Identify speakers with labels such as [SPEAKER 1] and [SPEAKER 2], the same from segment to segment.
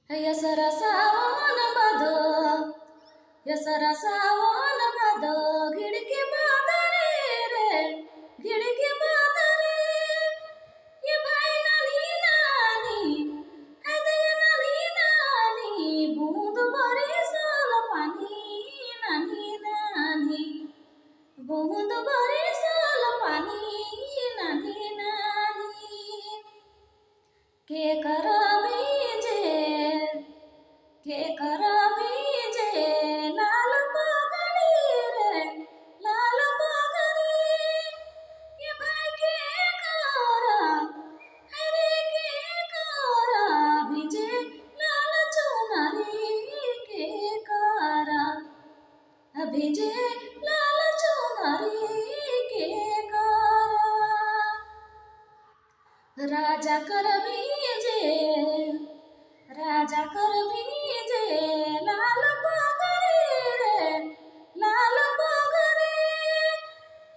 [SPEAKER 1] यसरा सावन भादो यसरा सावन भादो घिड़की बादरे रे घिड़की बादरे ये भाई नानी नानी है दया नानी नानी बूंद बरसाल पानी नानी नानी बूंद बरसाल पानी नानी नानी के कर भीजे लाल पगड़ी रे लाल पगड़ी ये भाई के करा हरे के करा भीजे लाल चुनरी के करा भीजे लाल चुनरी के करा राजा कर भीजे लाल पगड़ी रे लाल पगड़ी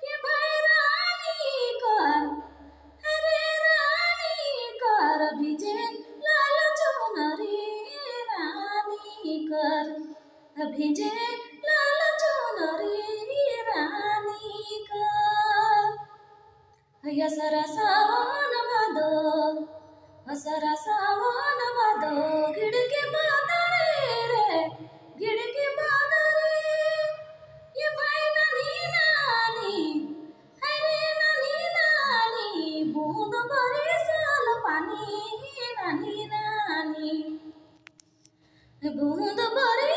[SPEAKER 1] ये भाई रानी कर हरे रानी कर भीजे लाल चुनरी रानी कर भीजे लाल चुनरी रानी कर यसरा सावन भादो घिड़की बादरे रे घिड़की बादरे ये भाई नानी नानी हरे नानी नानी बूंद बरसाल पानी नानी नानी बूंद बरसाल